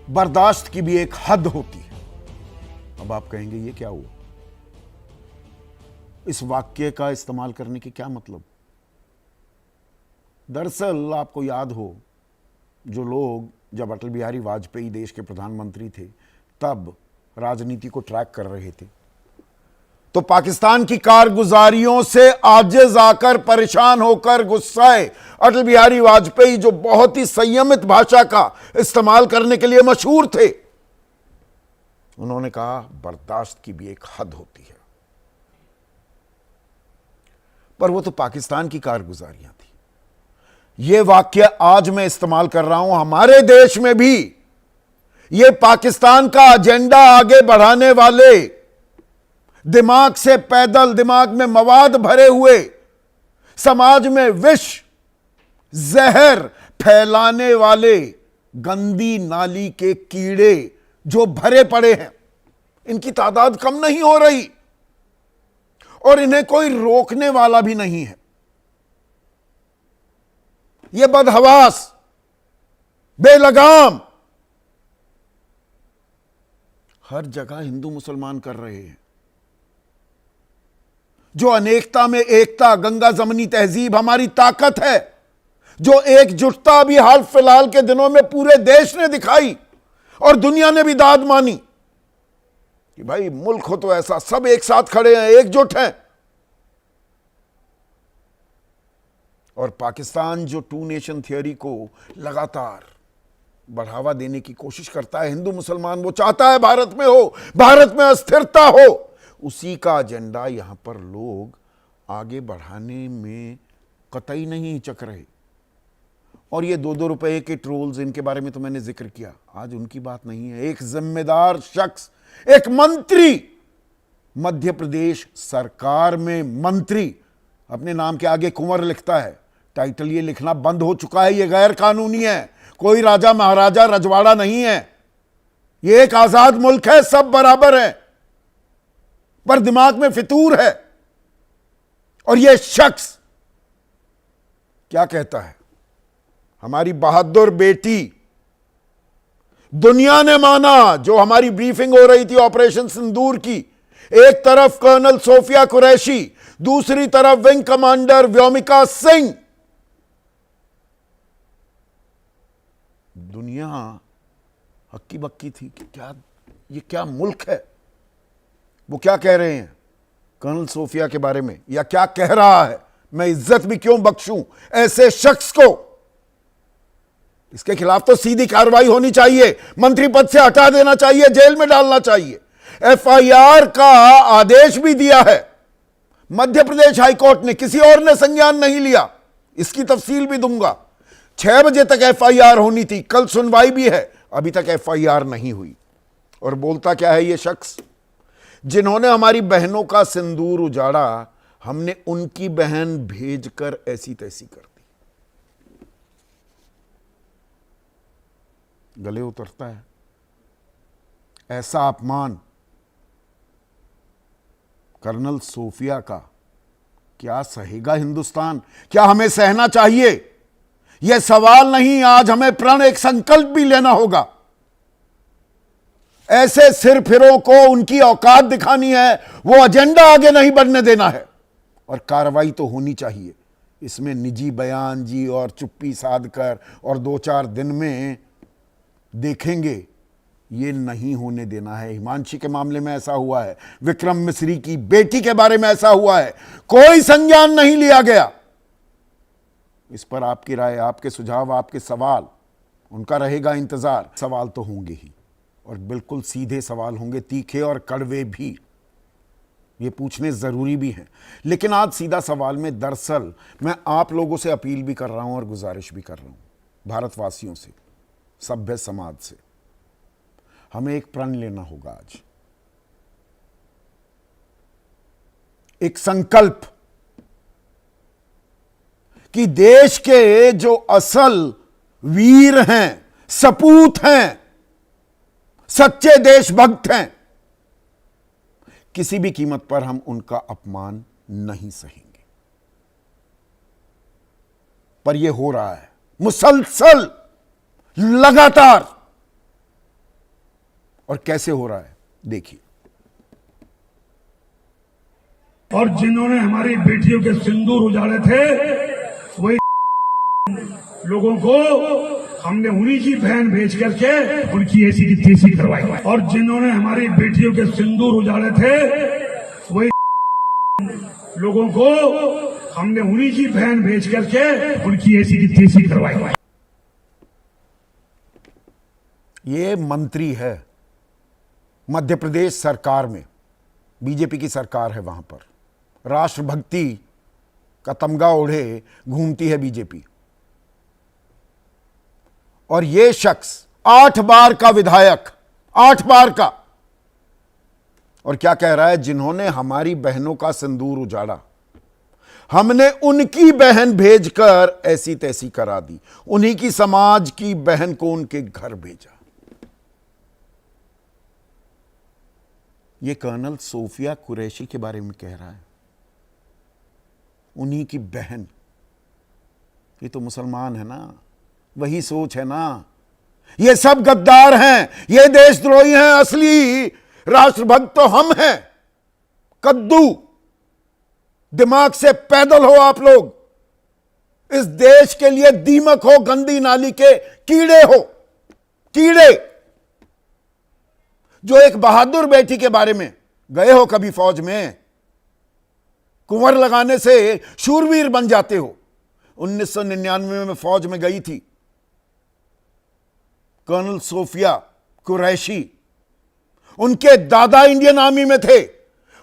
बर्दाश्त की भी एक हद होती है। अब आप कहेंगे ये क्या हुआ, इस वाक्य का इस्तेमाल करने की क्या मतलब। दरअसल आपको याद हो, जो लोग जब अटल बिहारी वाजपेयी देश के प्रधानमंत्री थे तब राजनीति को ट्रैक कर रहे थे, तो पाकिस्तान की कारगुजारियों से आजिज आकर, परेशान होकर, गुस्साए अटल बिहारी वाजपेयी, जो बहुत ही संयमित भाषा का इस्तेमाल करने के लिए मशहूर थे, उन्होंने कहा बर्दाश्त की भी एक हद होती है। पर वो तो पाकिस्तान की कारगुजारियां थी। ये वाक्य आज मैं इस्तेमाल कर रहा हूं, हमारे देश में भी ये पाकिस्तान का एजेंडा आगे बढ़ाने वाले, दिमाग से पैदल, दिमाग में मवाद भरे हुए, समाज में विष जहर फैलाने वाले गंदी नाली के कीड़े जो भरे पड़े हैं, इनकी तादाद कम नहीं हो रही और इन्हें कोई रोकने वाला भी नहीं है। ये बदहवास, बेलगाम हर जगह हिंदू मुसलमान कर रहे हैं। जो अनेकता में एकता, गंगा जमनी तहजीब हमारी ताकत है, जो एकजुटता भी हाल फिलहाल के दिनों में पूरे देश ने दिखाई और दुनिया ने भी दाद मानी कि भाई मुल्क हो तो ऐसा, सब एक साथ खड़े हैं, एकजुट हैं। और पाकिस्तान जो टू नेशन थियरी को लगातार बढ़ावा देने की कोशिश करता है, हिंदू मुसलमान वो चाहता है भारत में हो, भारत में अस्थिरता हो, उसी का एजेंडा यहां पर लोग आगे बढ़ाने में कतई नहीं हिचक रहे। और ये 2-2 रुपए के ट्रोल्स, इनके बारे में तो मैंने जिक्र किया, आज उनकी बात नहीं है। एक जिम्मेदार शख्स, एक मंत्री, मध्य प्रदेश सरकार में मंत्री, अपने नाम के आगे कुंवर लिखता है, टाइटल ये लिखना बंद हो चुका है। ये गैर कानूनी है, कोई राजा महाराजा रजवाड़ा नहीं है, ये एक आजाद मुल्क है, सब बराबर है, पर दिमाग में फितूर है। और यह शख्स क्या कहता है, हमारी बहादुर बेटी, दुनिया ने माना, जो हमारी ब्रीफिंग हो रही थी ऑपरेशन सिंदूर की, एक तरफ कर्नल सोफिया कुरैशी, दूसरी तरफ विंग कमांडर व्योमिका सिंह, दुनिया हक्की बक्की थी कि क्या ये क्या मुल्क है। वो क्या कह रहे हैं कर्नल सोफिया के बारे में, या क्या कह रहा है, मैं इज्जत भी क्यों बख्शूं ऐसे शख्स को। इसके खिलाफ तो सीधी कार्रवाई होनी चाहिए, मंत्री पद से हटा देना चाहिए, जेल में डालना चाहिए। एफआईआर का आदेश भी दिया है मध्य प्रदेश हाईकोर्ट ने, किसी और ने संज्ञान नहीं लिया, इसकी तफसील भी दूंगा। 6 बजे तक एफआईआर होनी थी, कल सुनवाई भी है, अभी तक एफआईआर नहीं हुई। और बोलता क्या है ये शख्स, जिन्होंने हमारी बहनों का सिंदूर उजाड़ा, हमने उनकी बहन भेजकर ऐसी तैसी कर दी। गले उतरता है। ऐसा अपमान कर्नल सोफिया का क्या सहेगा हिंदुस्तान, क्या हमें सहना चाहिए? यह सवाल नहीं, आज हमें प्रण एक संकल्प भी लेना होगा। ऐसे सिरफिरों को उनकी औकात दिखानी है, वो एजेंडा आगे नहीं बढ़ने देना है, और कार्रवाई तो होनी चाहिए। इसमें निजी बयान जी और चुप्पी साध कर और 2-4 दिन में देखेंगे, ये नहीं होने देना है। हिमांशी के मामले में ऐसा हुआ है, विक्रम मिस्री की बेटी के बारे में ऐसा हुआ है, कोई संज्ञान नहीं लिया गया। इस पर आपकी राय, आपके सुझाव, आपके सवाल, उनका रहेगा इंतजार। सवाल तो होंगे ही, और बिल्कुल सीधे सवाल होंगे, तीखे और कड़वे भी, ये पूछने जरूरी भी हैं। लेकिन आज सीधा सवाल में दरअसल मैं आप लोगों से अपील भी कर रहा हूं और गुजारिश भी कर रहा हूं, भारतवासियों से, सभ्य समाज से। हमें एक प्रण लेना होगा आज, एक संकल्प कि देश के जो असल वीर हैं, सपूत हैं, सच्चे देशभक्त हैं, किसी भी कीमत पर हम उनका अपमान नहीं सहेंगे। पर यह हो रहा है मुसलसल, लगातार। और कैसे हो रहा है देखिए। और जिन्होंने हमारी बेटियों के सिंदूर उजाड़े थे वही लोगों को हमने उन्हीं की बहन भेज करके उनकी ऐसी की तैसी करवाई। और जिन्होंने हमारी बेटियों के सिंदूर उजाड़े थे वही लोगों को हमने उन्हीं की बहन भेज करके उनकी ऐसी की तैसी करवाई। ये मंत्री है मध्य प्रदेश सरकार में, बीजेपी की सरकार है, वहां पर राष्ट्रभक्ति का तमगा ओढ़े घूमती है बीजेपी। और ये शख्स 8 बार का विधायक, 8 बार का, और क्या कह रहा है, जिन्होंने हमारी बहनों का सिंदूर उजाड़ा हमने उनकी बहन भेजकर ऐसी तैसी करा दी, उन्हीं की समाज की बहन को उनके घर भेजा। ये कर्नल सोफिया कुरैशी के बारे में कह रहा है, उन्हीं की बहन। ये तो मुसलमान है ना, वही सोच है ना। ये सब गद्दार हैं, ये देशद्रोही हैं, असली राष्ट्रभक्त तो हम हैं। कद्दू, दिमाग से पैदल हो आप लोग, इस देश के लिए दीमक हो, गंदी नाली के कीड़े हो, कीड़े। जो एक बहादुर बेटी के बारे में, गए हो कभी फौज में, कुंवर लगाने से शूरवीर बन जाते हो। 1999 में फौज में गई थी कर्नल सोफिया कुरैशी, उनके दादा इंडियन आर्मी में थे,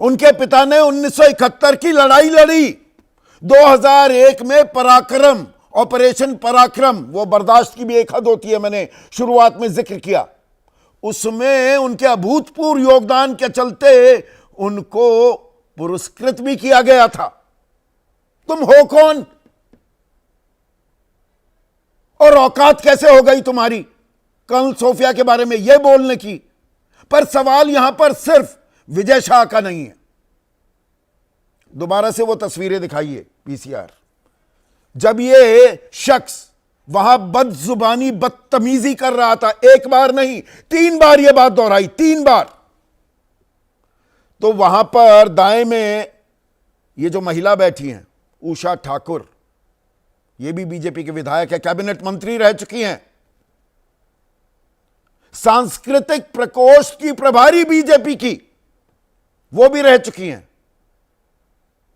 उनके पिता ने 1971 की लड़ाई लड़ी, 2001 में पराक्रम, ऑपरेशन पराक्रम, वो बर्दाश्त की भी एक हद होती है, मैंने शुरुआत में जिक्र किया, उसमें उनके अभूतपूर्व योगदान के चलते उनको पुरस्कृत भी किया गया था। तुम हो कौन और औकात कैसे हो गई तुम्हारी कर्नल सोफिया के बारे में यह बोलने की? पर सवाल यहां पर सिर्फ विजय शाह का नहीं है। दोबारा से वो तस्वीरें दिखाइए पीसीआर, जब ये शख्स वहां बदजुबानी बदतमीजी कर रहा था, एक बार नहीं 3 बार यह बात दोहराई, 3 बार। तो वहां पर दाएं में ये जो महिला बैठी हैं उषा ठाकुर, ये भी बीजेपी के विधायक है, कैबिनेट मंत्री रह चुकी हैं, सांस्कृतिक प्रकोष्ठ की प्रभारी बीजेपी की, वो भी रह चुकी हैं।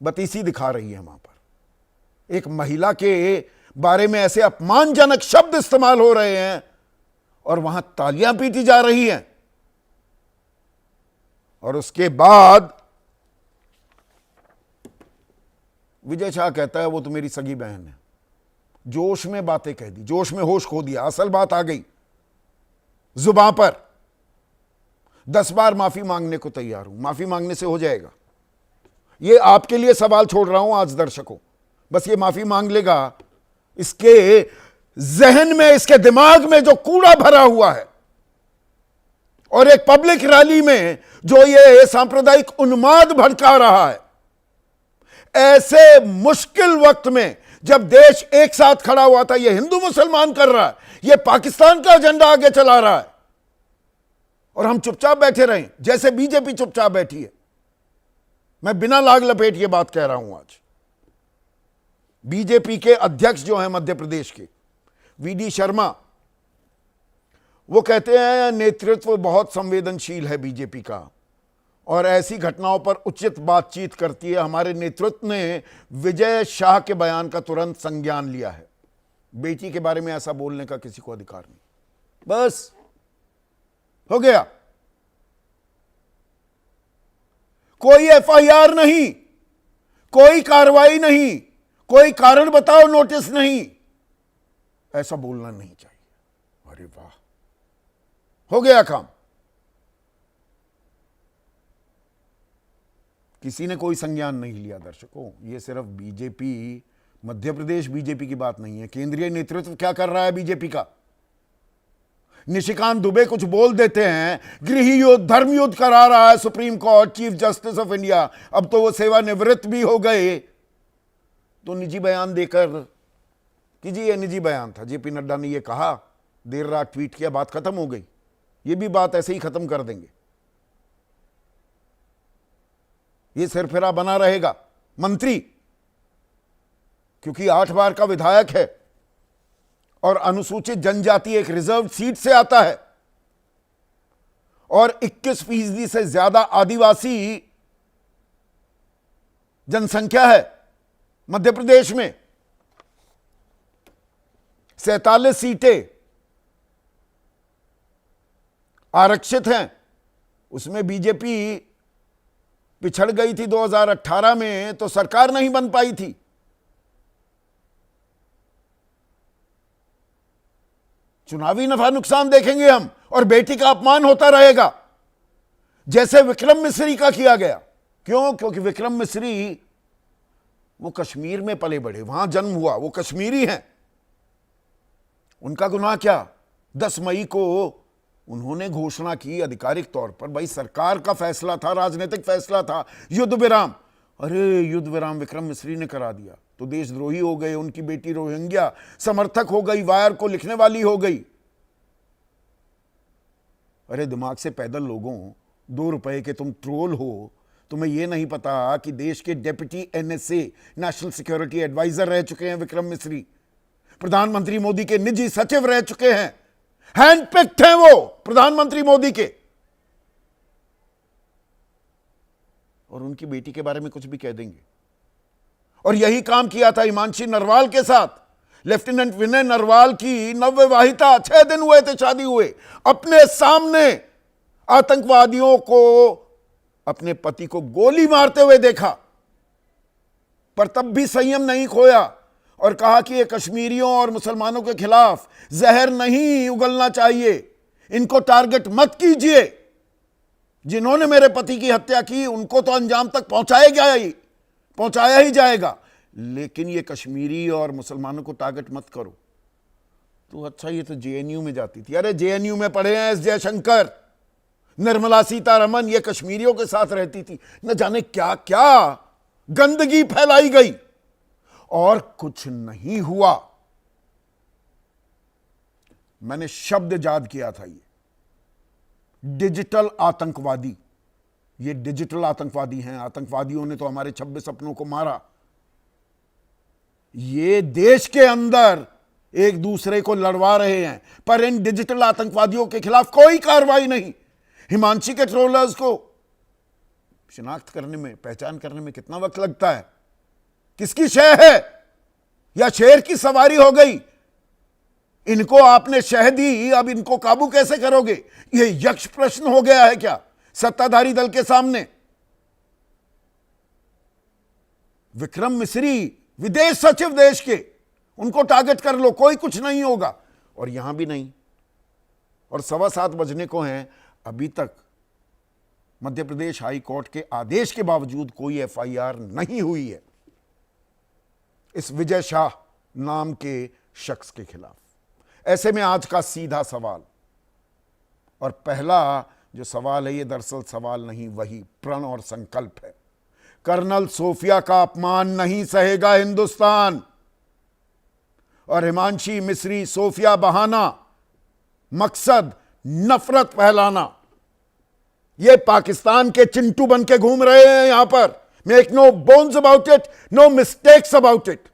बतीसी दिखा रही है वहां पर, एक महिला के बारे में ऐसे अपमानजनक शब्द इस्तेमाल हो रहे हैं और वहां तालियां पीटी जा रही हैं। और उसके बाद विजय शाह कहता है वो तो मेरी सगी बहन है। जोश में बातें कह दी, जोश में होश खो दिया, असल बात आ गई जुबान पर। 10 बार माफी मांगने को तैयार हूं, माफी मांगने से हो जाएगा? ये आपके लिए सवाल छोड़ रहा हूं आज दर्शकों, बस ये माफी मांग लेगा, इसके जहन में, इसके दिमाग में जो कूड़ा भरा हुआ है, और एक पब्लिक रैली में जो ये सांप्रदायिक उन्माद भड़का रहा है, ऐसे मुश्किल वक्त में जब देश एक साथ खड़ा हुआ था, ये हिंदू मुसलमान कर रहा है, ये पाकिस्तान का एजेंडा आगे चला रहा है, और हम चुपचाप बैठे रहे जैसे बीजेपी चुपचाप बैठी है। मैं बिना लाग लपेट ये बात कह रहा हूं आज। बीजेपी के अध्यक्ष जो हैं मध्य प्रदेश के वीडी शर्मा, वो कहते हैं नेतृत्व बहुत संवेदनशील है बीजेपी का और ऐसी घटनाओं पर उचित बातचीत करती है। हमारे नेतृत्व ने विजय शाह के बयान का तुरंत संज्ञान लिया है। बेटी के बारे में ऐसा बोलने का किसी को अधिकार नहीं। बस हो गया, कोई एफआईआर नहीं, कोई कार्रवाई नहीं, कोई कारण बताओ नोटिस नहीं, ऐसा बोलना नहीं चाहिए। अरे वाह, हो गया काम। किसी ने कोई संज्ञान नहीं लिया। दर्शकों, ये सिर्फ बीजेपी, मध्य प्रदेश बीजेपी की बात नहीं है, केंद्रीय नेतृत्व क्या कर रहा है बीजेपी का। निशिकांत दुबे कुछ बोल देते हैं, गृह युद्ध, धर्म युद्ध करा रहा है supreme court, chief justice of India, अब तो वो सेवानिवृत्त भी हो गए, तो निजी बयान देकर कि जी ये निजी बयान था, जेपी नड्डा ने ये कहा, देर रात ट्वीट किया, बात खत्म हो गई। ये भी बात ऐसे ही खत्म कर देंगे। ये सिरफिरा बना रहेगा मंत्री, क्योंकि 8 बार का विधायक है और अनुसूचित जनजाति एक रिजर्व सीट से आता है और 21% से ज्यादा आदिवासी जनसंख्या है मध्य प्रदेश में। 47 सीटें आरक्षित हैं, उसमें बीजेपी पिछड़ गई थी 2018 में, तो सरकार नहीं बन पाई थी। चुनावी नफा नुकसान देखेंगे हम और बेटी का अपमान होता रहेगा, जैसे विक्रम मिश्री का किया गया। क्यों? क्योंकि विक्रम मिश्री वो कश्मीर में पले बढ़े, वहां जन्म हुआ, वो कश्मीरी हैं। उनका गुनाह क्या? 10 मई को उन्होंने घोषणा की आधिकारिक तौर पर, भाई सरकार का फैसला था, राजनीतिक फैसला था, युद्ध विराम। अरे युद्ध विराम विक्रम मिश्री ने करा दिया तो देशद्रोही हो गए। उनकी बेटी रोहिंग्या समर्थक हो गई, वायर को लिखने वाली हो गई। अरे दिमाग से पैदल लोगों, 2 रुपए के तुम ट्रोल हो, तुम्हें यह नहीं पता कि देश के deputy NSA national security adviser रह चुके हैं विक्रम मिश्री, प्रधानमंत्री मोदी के निजी सचिव रह चुके हैं, हैंडपिक्ड हैं वो प्रधानमंत्री मोदी के, और उनकी बेटी के बारे में कुछ भी कह देंगे। और यही काम किया था हिमांशी नरवाल के साथ। लेफ्टिनेंट विनय नरवाल की नवविवाहिता, 6 दिन हुए थे शादी हुए, अपने सामने आतंकवादियों को, अपने पति को गोली मारते हुए देखा, पर तब भी संयम नहीं खोया और कहा कि ये कश्मीरियों और मुसलमानों के खिलाफ जहर नहीं उगलना चाहिए, इनको टारगेट मत कीजिए। जिन्होंने मेरे पति की हत्या की उनको तो अंजाम तक पहुंचाया ही जाएगा, लेकिन ये कश्मीरी और मुसलमानों को टारगेट मत करो। तो अच्छा, ये तो JNU में जाती थी। अरे JNU में पढ़े हैं S जयशंकर, निर्मला सीतारमन, ये कश्मीरियों के साथ रहती थी। न जाने क्या क्या गंदगी फैलाई गई और कुछ नहीं हुआ। मैंने शब्द याद किया था, ये डिजिटल आतंकवादी। ये डिजिटल आतंकवादी हैं। आतंकवादियों ने तो हमारे 26 अपनों को मारा। ये देश के अंदर एक दूसरे को लड़वा रहे हैं, पर इन डिजिटल आतंकवादियों के खिलाफ कोई कार्रवाई नहीं। हिमांशी के ट्रोलर्स को शिनाख्त करने में, पहचान करने में कितना वक्त लगता है? किसकी शह है या शेर की सवारी हो गई? इनको आपने शह दी, अब इनको काबू कैसे करोगे? यह यक्ष प्रश्न हो गया है क्या सत्ताधारी दल के सामने? विक्रम मिश्री विदेश सचिव देश के, उनको टारगेट कर लो, कोई कुछ नहीं होगा। और यहां भी नहीं। और 7:15 बजने को हैं, अभी तक मध्य प्रदेश हाई कोर्ट के आदेश के बावजूद कोई FIR नहीं हुई है इस विजय शाह नाम के शख्स के खिलाफ। ऐसे में आज का सीधा सवाल, और पहला जो सवाल है, ये दरअसल सवाल नहीं, वही प्रण और संकल्प है। कर्नल सोफिया का अपमान नहीं सहेगा हिंदुस्तान। और हिमांशी मिश्री, सोफिया बहाना, मकसद नफरत फैलाना। ये पाकिस्तान के चिंटू बन के घूम रहे हैं यहां पर। Make no bones about it, no mistakes about it.